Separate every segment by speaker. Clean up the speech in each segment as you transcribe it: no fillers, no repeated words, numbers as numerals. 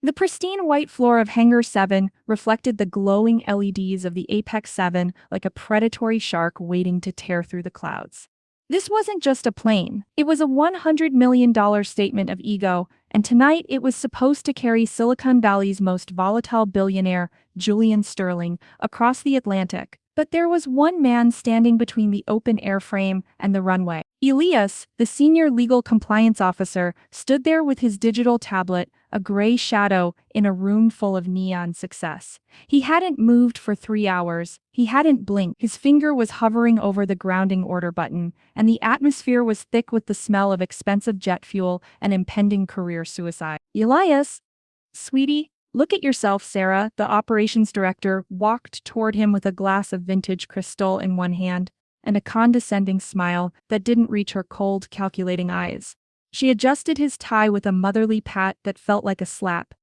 Speaker 1: The pristine white floor of Hangar 7 reflected the glowing LEDs of the Apex 7 like a predatory shark waiting to tear through the clouds. This wasn't just a plane, it was a $100 million statement of ego, and tonight it was supposed to carry Silicon Valley's most volatile billionaire, Julian Sterling, across the Atlantic. But there was one man standing between the open airframe and the runway. Elias, the senior legal compliance officer, stood there with his digital tablet, a gray shadow in a room full of neon success. He hadn't moved for 3 hours. He hadn't blinked. His finger was hovering over the grounding order button, and the atmosphere was thick with the smell of expensive jet fuel and impending career suicide. Elias, sweetie, look at yourself, Sarah, the operations director walked toward him with a glass of vintage crystal in one hand and a condescending smile that didn't reach her cold, calculating eyes. She adjusted his tie with a motherly pat that felt like a slap.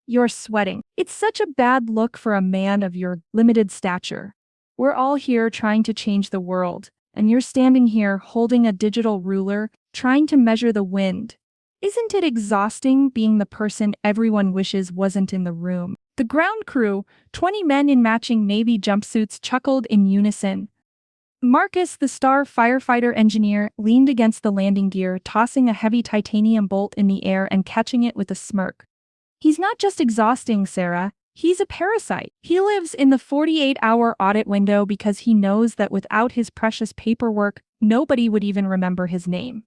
Speaker 1: You're sweating. It's such a bad look for a man of your limited stature. We're all here trying to change the world, and you're standing here holding a digital ruler, trying to measure the wind. Isn't it exhausting being the person everyone wishes wasn't in the room? The ground crew, 20 men in matching Navy jumpsuits, chuckled in unison. Marcus, the star firefighter engineer, leaned against the landing gear, tossing a heavy titanium bolt in the air and catching it with a smirk. He's not just exhausting, Sarah. He's a parasite. He lives in the 48-hour audit window because he knows that without his precious paperwork, nobody would even remember his name.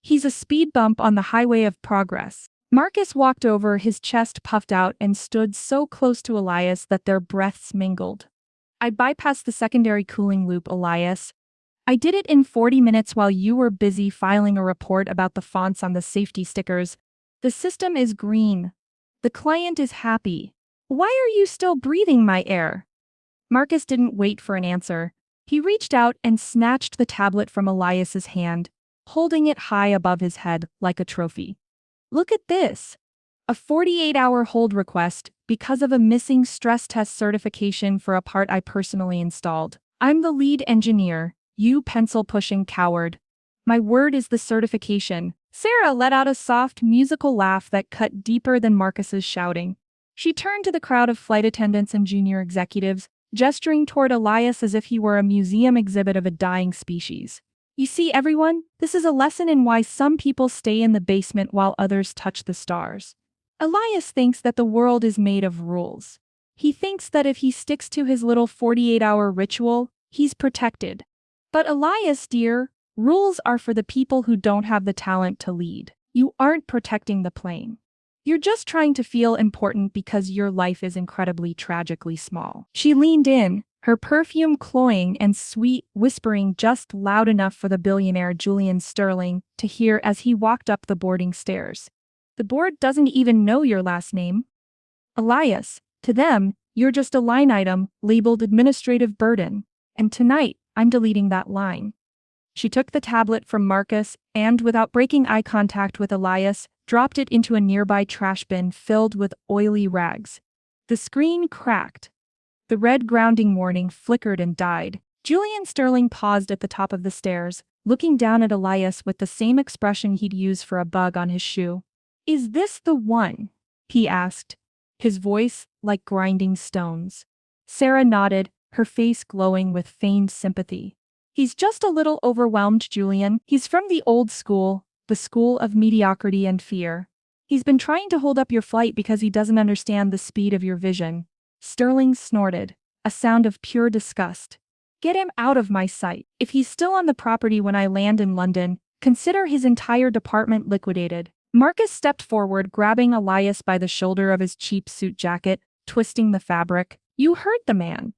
Speaker 1: He's a speed bump on the highway of progress. Marcus walked over, his chest puffed out, and stood so close to Elias that their breaths mingled. I bypassed the secondary cooling loop, Elias. I did it in 40 minutes while you were busy filing a report about the fonts on the safety stickers. The system is green. The client is happy. Why are you still breathing my air? Marcus didn't wait for an answer. He reached out and snatched the tablet from Elias's hand, holding it high above his head like a trophy. Look at this. A 48-hour hold request because of a missing stress test certification for a part I personally installed. I'm the lead engineer, you pencil-pushing coward. My word is the certification. Sarah let out a soft musical laugh that cut deeper than Marcus's shouting. She turned to the crowd of flight attendants and junior executives, gesturing toward Elias as if he were a museum exhibit of a dying species. You see, everyone, this is a lesson in why some people stay in the basement while others touch the stars. Elias thinks that the world is made of rules. He thinks that if he sticks to his little 48-hour ritual, he's protected. But Elias, dear, rules are for the people who don't have the talent to lead. You aren't protecting the plane. You're just trying to feel important because your life is incredibly tragically small. She leaned in, her perfume cloying and sweet, whispering just loud enough for the billionaire Julian Sterling to hear as he walked up the boarding stairs. The board doesn't even know your last name. Elias, to them, you're just a line item labeled administrative burden. And tonight, I'm deleting that line. She took the tablet from Marcus and, without breaking eye contact with Elias, dropped it into a nearby trash bin filled with oily rags. The screen cracked. The red grounding warning flickered and died. Julian Sterling paused at the top of the stairs, looking down at Elias with the same expression he'd use for a bug on his shoe. Is this the one? He asked, his voice like grinding stones. Sarah nodded, her face glowing with feigned sympathy. He's just a little overwhelmed, Julian. He's from the old school, the school of mediocrity and fear. He's been trying to hold up your flight because he doesn't understand the speed of your vision. Sterling snorted, a sound of pure disgust. Get him out of my sight. If he's still on the property when I land in London, consider his entire department liquidated. Marcus stepped forward, grabbing Elias by the shoulder of his cheap suit jacket, twisting the fabric. You heard the man.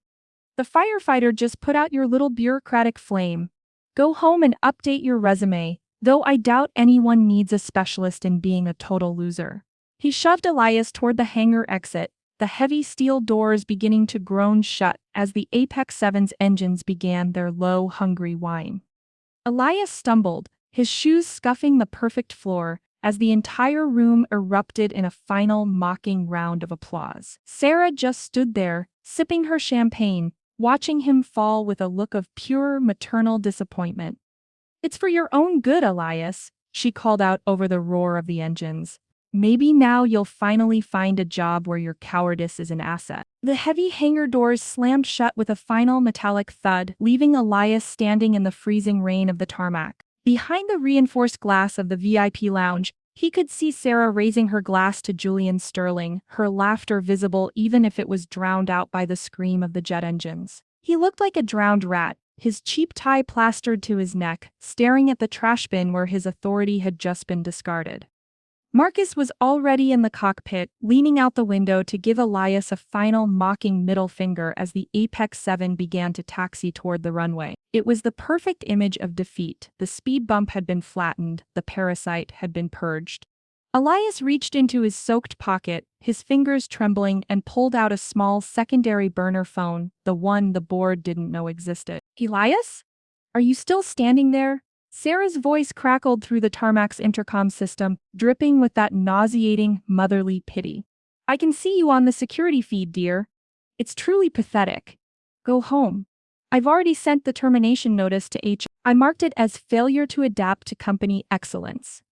Speaker 1: The firefighter just put out your little bureaucratic flame. Go home and update your resume, though I doubt anyone needs a specialist in being a total loser. He shoved Elias toward the hangar exit, the heavy steel doors beginning to groan shut as the Apex 7's engines began their low, hungry whine. Elias stumbled, his shoes scuffing the perfect floor, as the entire room erupted in a final mocking round of applause. Sarah just stood there, sipping her champagne, watching him fall with a look of pure maternal disappointment. It's for your own good, Elias, she called out over the roar of the engines. Maybe now you'll finally find a job where your cowardice is an asset. The heavy hangar doors slammed shut with a final metallic thud, leaving Elias standing in the freezing rain of the tarmac. Behind the reinforced glass of the VIP lounge, he could see Sarah raising her glass to Julian Sterling, her laughter visible even if it was drowned out by the scream of the jet engines. He looked like a drowned rat, his cheap tie plastered to his neck, staring at the trash bin where his authority had just been discarded. Marcus was already in the cockpit, leaning out the window to give Elias a final mocking middle finger as the Apex 7 began to taxi toward the runway. It was the perfect image of defeat. The speed bump had been flattened, the parasite had been purged. Elias reached into his soaked pocket, his fingers trembling, and pulled out a small secondary burner phone, the one the board didn't know existed. "Elias? Are you still standing there?" Sarah's voice crackled through the tarmac's intercom system, dripping with that nauseating, motherly pity. "I can see you on the security feed, dear. It's truly pathetic. Go home. I've already sent the termination notice to HR. I marked it as failure to adapt to company excellence.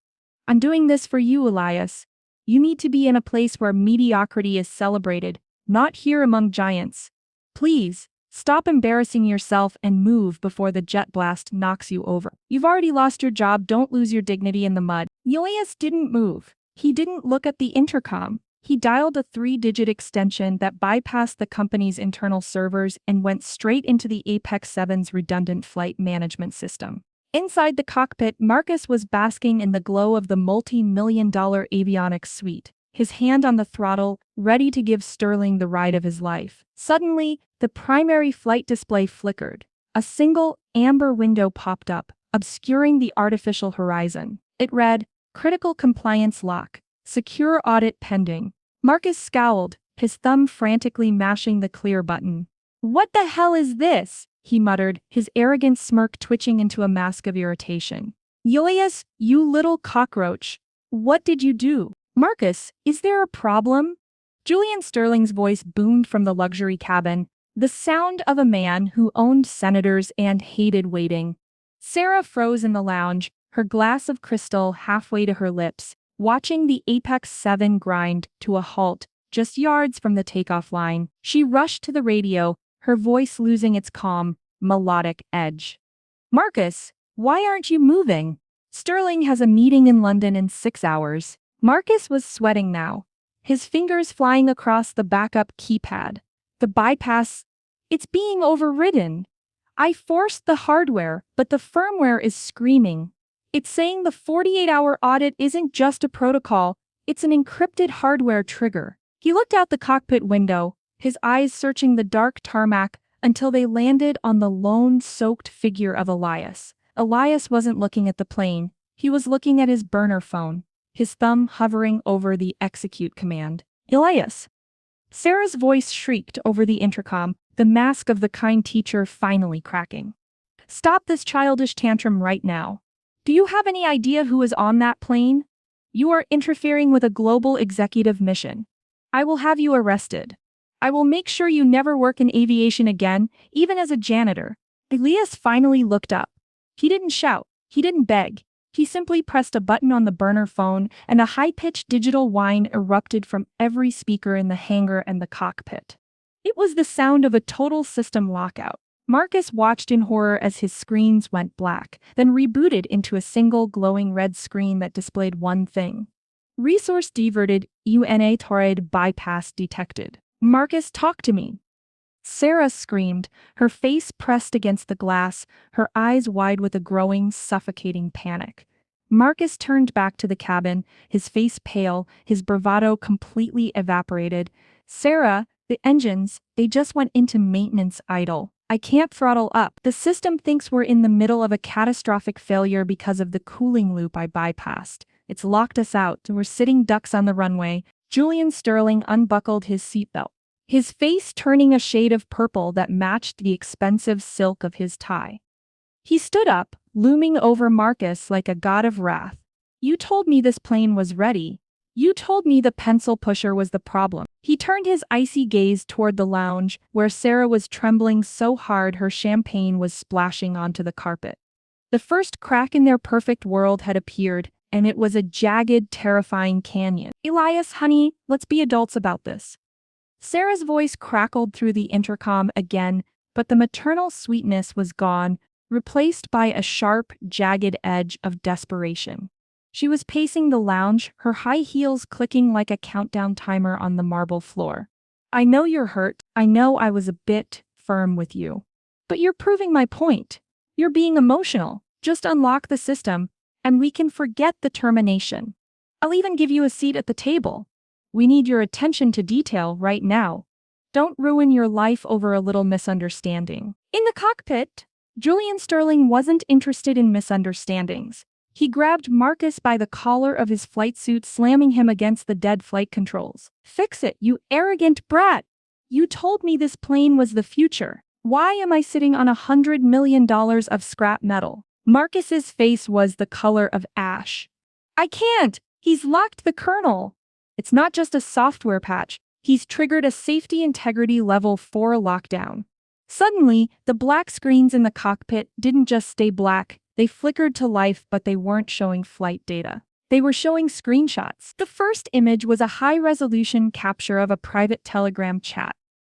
Speaker 1: I'm doing this for you, Elias. You need to be in a place where mediocrity is celebrated, not here among giants. Please. Stop embarrassing yourself and move before the jet blast knocks you over. You've already lost your job, don't lose your dignity in the mud." Elias didn't move. He didn't look at the intercom. He dialed a 3-digit extension that bypassed the company's internal servers and went straight into the Apex 7's redundant flight management system. Inside the cockpit, Marcus was basking in the glow of the multi-million-dollar avionics suite, his hand on the throttle, ready to give Sterling the ride of his life. Suddenly, the primary flight display flickered. A single, amber window popped up, obscuring the artificial horizon. It read, "Critical compliance lock. Secure audit pending." Marcus scowled, his thumb frantically mashing the clear button. "What the hell is this?" he muttered, his arrogant smirk twitching into a mask of irritation. "Elias, you little cockroach. What did you do?" "Marcus, is there a problem?" Julian Sterling's voice boomed from the luxury cabin, the sound of a man who owned senators and hated waiting. Sarah froze in the lounge, her glass of crystal halfway to her lips, watching the Apex 7 grind to a halt just yards from the takeoff line. She rushed to the radio, her voice losing its calm, melodic edge. "Marcus, why aren't you moving? Sterling has a meeting in London in 6 hours." Marcus was sweating now, his fingers flying across the backup keypad. "The bypass, it's being overridden. I forced the hardware, but the firmware is screaming. It's saying the 48-hour audit isn't just a protocol, it's an encrypted hardware trigger." He looked out the cockpit window, his eyes searching the dark tarmac until they landed on the lone, soaked figure of Elias. Elias wasn't looking at the plane, he was looking at his burner phone, his thumb hovering over the execute command. "Elias!" Sarah's voice shrieked over the intercom, the mask of the kind teacher finally cracking. "Stop this childish tantrum right now. Do you have any idea who is on that plane? You are interfering with a global executive mission. I will have you arrested. I will make sure you never work in aviation again, even as a janitor." Elias finally looked up. He didn't shout, he didn't beg. He simply pressed a button on the burner phone, and a high-pitched digital whine erupted from every speaker in the hangar and the cockpit. It was the sound of a total system lockout. Marcus watched in horror as his screens went black, then rebooted into a single glowing red screen that displayed one thing. "Resource diverted, untouchable bypass detected." "Marcus, talk to me." Sarah screamed, her face pressed against the glass, her eyes wide with a growing, suffocating panic. Marcus turned back to the cabin, his face pale, his bravado completely evaporated. "Sarah, the engines, they just went into maintenance idle. I can't throttle up. The system thinks we're in the middle of a catastrophic failure because of the cooling loop I bypassed. It's locked us out. We're sitting ducks on the runway." Julian Sterling unbuckled his seatbelt, his face turning a shade of purple that matched the expensive silk of his tie. He stood up, looming over Marcus like a god of wrath. "You told me this plane was ready. You told me the pencil pusher was the problem." He turned his icy gaze toward the lounge, where Sarah was trembling so hard her champagne was splashing onto the carpet. The first crack in their perfect world had appeared, and it was a jagged, terrifying canyon. Elias, honey, let's be adults about this. Sarah's voice crackled through the intercom again, but the maternal sweetness was gone, replaced by a sharp, jagged edge of desperation. She was pacing the lounge, her high heels clicking like a countdown timer on the marble floor. I know you're hurt. I know I was a bit firm with you. But you're proving my point. You're being emotional. Just unlock the system, and we can forget the termination. I'll even give you a seat at the table. We need your attention to detail right now. Don't ruin your life over a little misunderstanding. In the cockpit, Julian Sterling wasn't interested in misunderstandings. He grabbed Marcus by the collar of his flight suit, slamming him against the dead flight controls. Fix it, you arrogant brat! You told me this plane was the future. Why am I sitting on $100 million of scrap metal? Marcus's face was the color of ash. I can't! He's locked the kernel! It's not just a software patch. He's triggered a safety integrity level 4 lockdown. Suddenly, the black screens in the cockpit didn't just stay black, they flickered to life, but they weren't showing flight data. They were showing screenshots. The first image was a high-resolution capture of a private Telegram chat.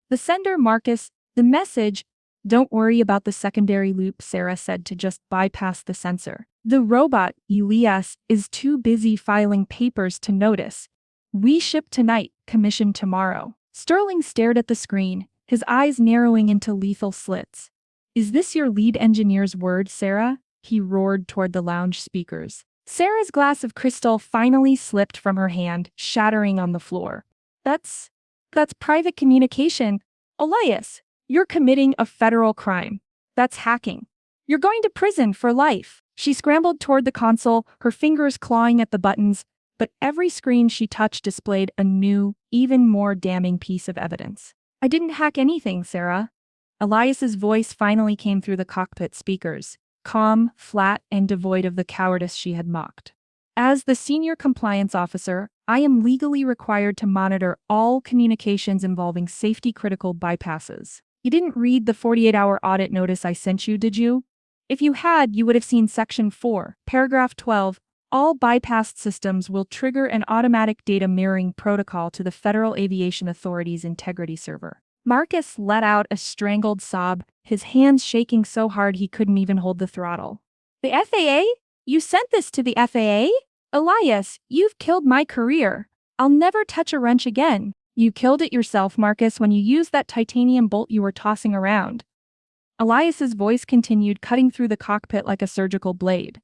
Speaker 1: The sender, Marcus, the message, "Don't worry about the secondary loop," Sarah said to just bypass the sensor. The robot, Elias, is too busy filing papers to notice. We ship tonight, commission tomorrow. Sterling stared at the screen, his eyes narrowing into lethal slits. Is this your lead engineer's word, Sarah? He roared toward the lounge speakers. Sarah's glass of crystal finally slipped from her hand, shattering on the floor. That's private communication. Elias, you're committing a federal crime. That's hacking. You're going to prison for life. She scrambled toward the console, her fingers clawing at the buttons, but every screen she touched displayed a new, even more damning piece of evidence. I didn't hack anything, Sarah. Elias's voice finally came through the cockpit speakers, calm, flat, and devoid of the cowardice she had mocked. As the senior compliance officer, I am legally required to monitor all communications involving safety-critical bypasses. You didn't read the 48-hour audit notice I sent you, did you? If you had, you would have seen Section 4, Paragraph 12, all bypassed systems will trigger an automatic data mirroring protocol to the Federal Aviation Authority's integrity server. Marcus let out a strangled sob, his hands shaking so hard he couldn't even hold the throttle. The FAA? You sent this to the FAA? Elias, you've killed my career. I'll never touch a wrench again. You killed it yourself, Marcus, when you used that titanium bolt you were tossing around. Elias's voice continued, cutting through the cockpit like a surgical blade.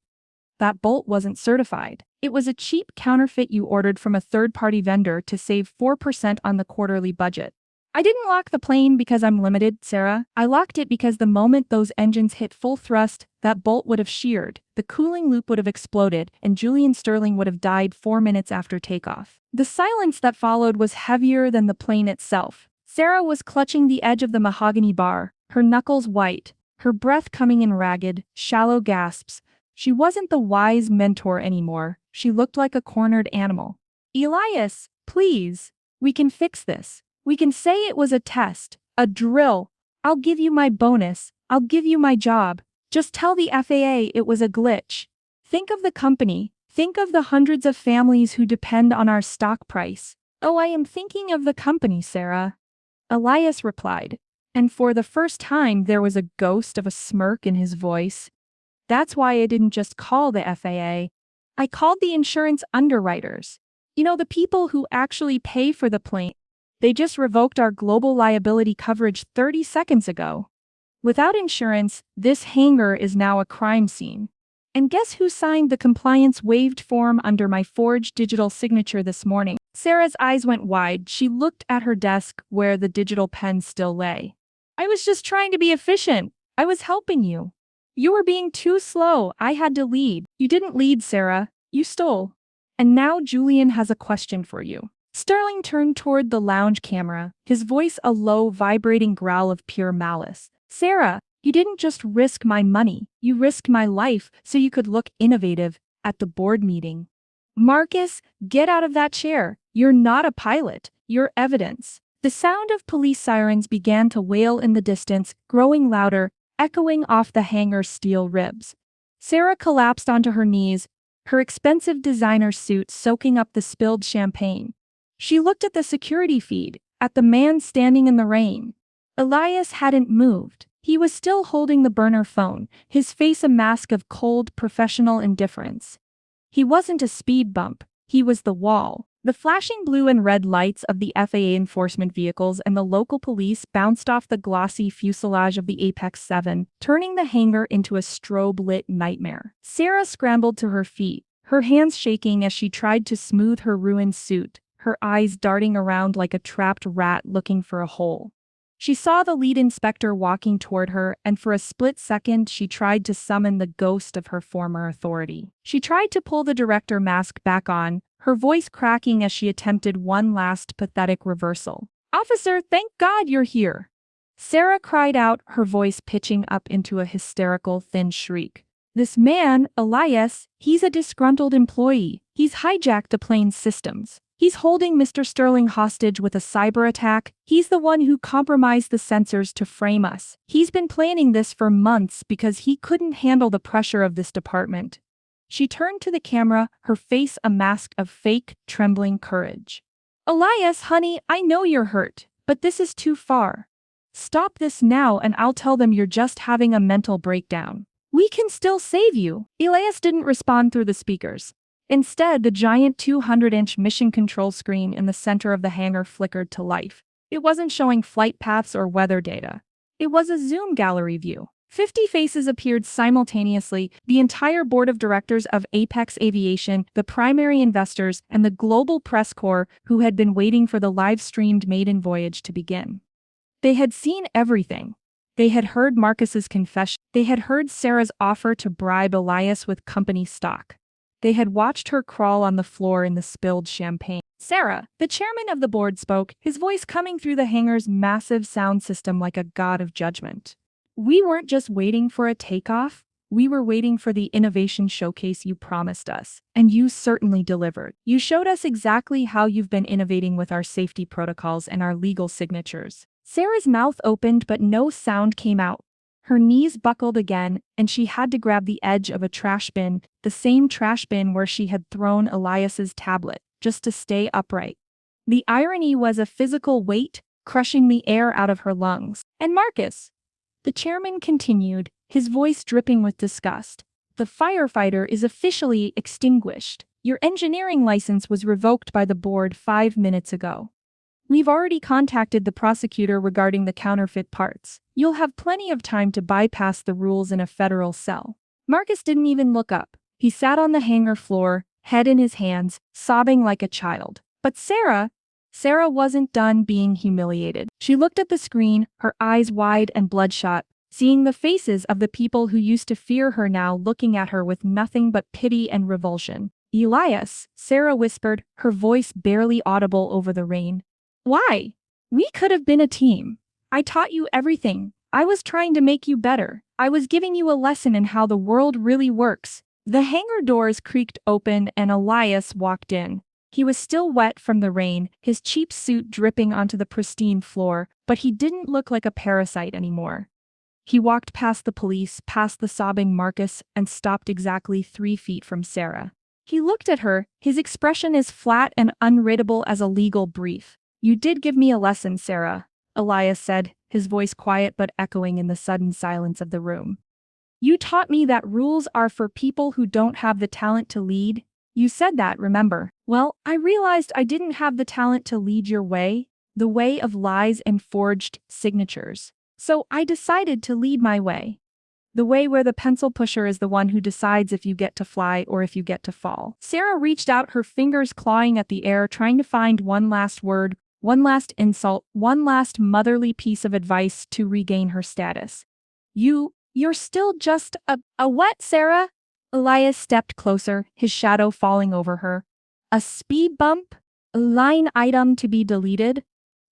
Speaker 1: That bolt wasn't certified. It was a cheap counterfeit you ordered from a third-party vendor to save 4% on the quarterly budget. I didn't lock the plane because I'm limited, Sarah. I locked it because the moment those engines hit full thrust, that bolt would have sheared, the cooling loop would have exploded, and Julian Sterling would have died 4 minutes after takeoff. The silence that followed was heavier than the plane itself. Sarah was clutching the edge of the mahogany bar, her knuckles white, her breath coming in ragged, shallow gasps. She wasn't the wise mentor anymore. She looked like a cornered animal. Elias, please. We can fix this. We can say it was a test, a drill. I'll give you my bonus. I'll give you my job. Just tell the FAA it was a glitch. Think of the company. Think of the hundreds of families who depend on our stock price. Oh, I am thinking of the company, Sarah. Elias replied, and for the first time there was a ghost of a smirk in his voice. That's why I didn't just call the FAA. I called the insurance underwriters. You know, the people who actually pay for the plane. They just revoked our global liability coverage 30 seconds ago. Without insurance, this hangar is now a crime scene. And guess who signed the compliance waived form under my forged digital signature this morning? Sarah's eyes went wide. She looked at her desk where the digital pen still lay. I was just trying to be efficient. I was helping you. You were being too slow. I had to lead. You didn't lead, Sarah. You stole. And now Julian has a question for you. Sterling turned toward the lounge camera, his voice a low, vibrating growl of pure malice. Sarah, you didn't just risk my money. You risked my life so you could look innovative at the board meeting. Marcus, get out of that chair. You're not a pilot. You're evidence. The sound of police sirens began to wail in the distance, growing louder, echoing off the hangar's steel ribs. Sarah collapsed onto her knees, her expensive designer suit soaking up the spilled champagne. She looked at the security feed, at the man standing in the rain. Elias hadn't moved. He was still holding the burner phone, his face a mask of cold, professional indifference. He wasn't a speed bump, he was the wall. The flashing blue and red lights of the FAA enforcement vehicles and the local police bounced off the glossy fuselage of the Apex 7, turning the hangar into a strobe-lit nightmare. Sarah scrambled to her feet, her hands shaking as she tried to smooth her ruined suit, her eyes darting around like a trapped rat looking for a hole. She saw the lead inspector walking toward her, and for a split second she tried to summon the ghost of her former authority. She tried to pull the director mask back on, her voice cracking as she attempted one last pathetic reversal. "Officer, thank God you're here!" Sarah cried out, her voice pitching up into a hysterical, thin shriek. "This man, Elias, he's a disgruntled employee. He's hijacked the plane's systems. He's holding Mr. Sterling hostage with a cyber attack. He's the one who compromised the sensors to frame us. He's been planning this for months because he couldn't handle the pressure of this department." She turned to the camera, her face a mask of fake, trembling courage. "Elias, honey, I know you're hurt, but this is too far. Stop this now and I'll tell them you're just having a mental breakdown. We can still save you." Elias didn't respond through the speakers. Instead, the giant 200-inch mission control screen in the center of the hangar flickered to life. It wasn't showing flight paths or weather data. It was a zoom gallery view. 50 faces appeared simultaneously, the entire board of directors of Apex Aviation, the primary investors, and the global press corps who had been waiting for the live-streamed maiden voyage to begin. They had seen everything. They had heard Marcus's confession. They had heard Sarah's offer to bribe Elias with company stock. They had watched her crawl on the floor in the spilled champagne. Sarah, the chairman of the board, spoke, his voice coming through the hangar's massive sound system like a god of judgment. "We weren't just waiting for a takeoff. We were waiting for the innovation showcase you promised us, and you certainly delivered. You showed us exactly how you've been innovating with our safety protocols and our legal signatures." Sarah's mouth opened but no sound came out. Her knees buckled again, and she had to grab the edge of a trash bin, the same trash bin where she had thrown Elias's tablet, just to stay upright. The irony was a physical weight, crushing the air out of her lungs. "And Marcus," the chairman continued, his voice dripping with disgust, "the firefighter is officially extinguished. Your engineering license was revoked by the board 5 minutes ago. We've already contacted the prosecutor regarding the counterfeit parts. You'll have plenty of time to bypass the rules in a federal cell." Marcus didn't even look up. He sat on the hangar floor, head in his hands, sobbing like a child. But Sarah wasn't done being humiliated. She looked at the screen, her eyes wide and bloodshot, seeing the faces of the people who used to fear her now looking at her with nothing but pity and revulsion. "Elias," Sarah whispered, her voice barely audible over the rain. "Why? We could have been a team. I taught you everything. I was trying to make you better. I was giving you a lesson in how the world really works." The hangar doors creaked open and Elias walked in. He was still wet from the rain, his cheap suit dripping onto the pristine floor, but he didn't look like a parasite anymore. He walked past the police, past the sobbing Marcus, and stopped exactly 3 feet from Sarah. He looked at her, his expression as flat and unreadable as a legal brief. "You did give me a lesson, Sarah," Elias said, his voice quiet but echoing in the sudden silence of the room. "You taught me that rules are for people who don't have the talent to lead. You said that, remember? Well, I realized I didn't have the talent to lead your way, the way of lies and forged signatures. So I decided to lead my way. The way where the pencil pusher is the one who decides if you get to fly or if you get to fall." Sarah reached out, her fingers clawing at the air, trying to find one last word, one last insult, one last motherly piece of advice to regain her status. You're still just a what, Sarah?" Elias stepped closer, his shadow falling over her. "A speed bump? A line item to be deleted?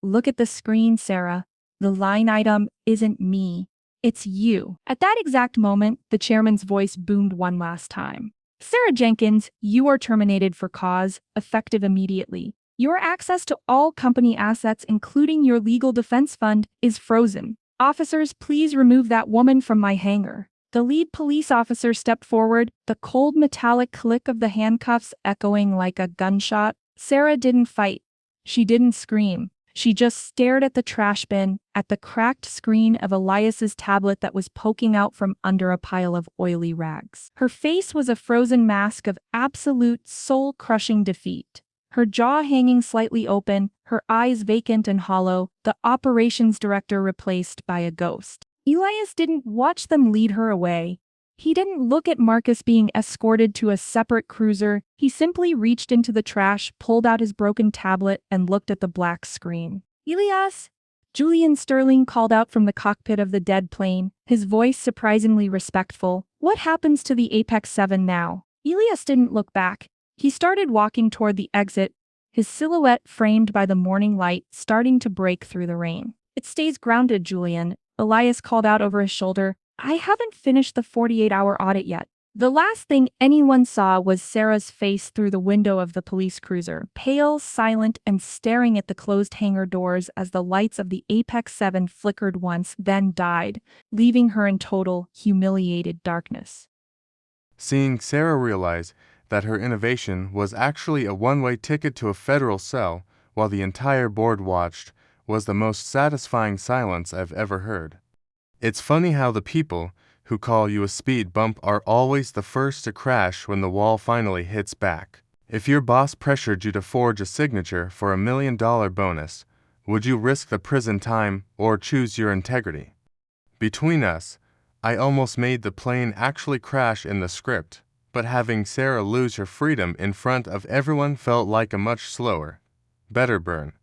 Speaker 1: Look at the screen, Sarah. The line item isn't me. It's you." At that exact moment, the chairman's voice boomed one last time. "Sarah Jenkins, you are terminated for cause, effective immediately. Your access to all company assets, including your legal defense fund, is frozen. Officers, please remove that woman from my hangar." The lead police officer stepped forward, the cold metallic click of the handcuffs echoing like a gunshot. Sarah didn't fight. She didn't scream. She just stared at the trash bin, at the cracked screen of Elias's tablet that was poking out from under a pile of oily rags. Her face was a frozen mask of absolute soul-crushing defeat. Her jaw hanging slightly open, her eyes vacant and hollow, the operations director replaced by a ghost. Elias didn't watch them lead her away. He didn't look at Marcus being escorted to a separate cruiser. He simply reached into the trash, pulled out his broken tablet, and looked at the black screen. Elias! Julian Sterling called out from the cockpit of the dead plane, his voice surprisingly respectful. What happens to the Apex 7 now? Elias didn't look back. He started walking toward the exit, his silhouette framed by the morning light starting to break through the rain. It stays grounded, Julian, Elias called out over his shoulder. I haven't finished the 48-hour audit yet. The last thing anyone saw was Sarah's face through the window of the police cruiser, pale, silent, and staring at the closed hangar doors as the lights of the Apex 7 flickered once, then died, leaving her in total, humiliated darkness.
Speaker 2: Seeing Sarah realize that her innovation was actually a one-way ticket to a federal cell while the entire board watched was the most satisfying silence I've ever heard. It's funny how the people who call you a speed bump are always the first to crash when the wall finally hits back. If your boss pressured you to forge a signature for $1 million bonus, would you risk the prison time or choose your integrity? Between us, I almost made the plane actually crash in the script, but having Sarah lose her freedom in front of everyone felt like a much slower, better burn.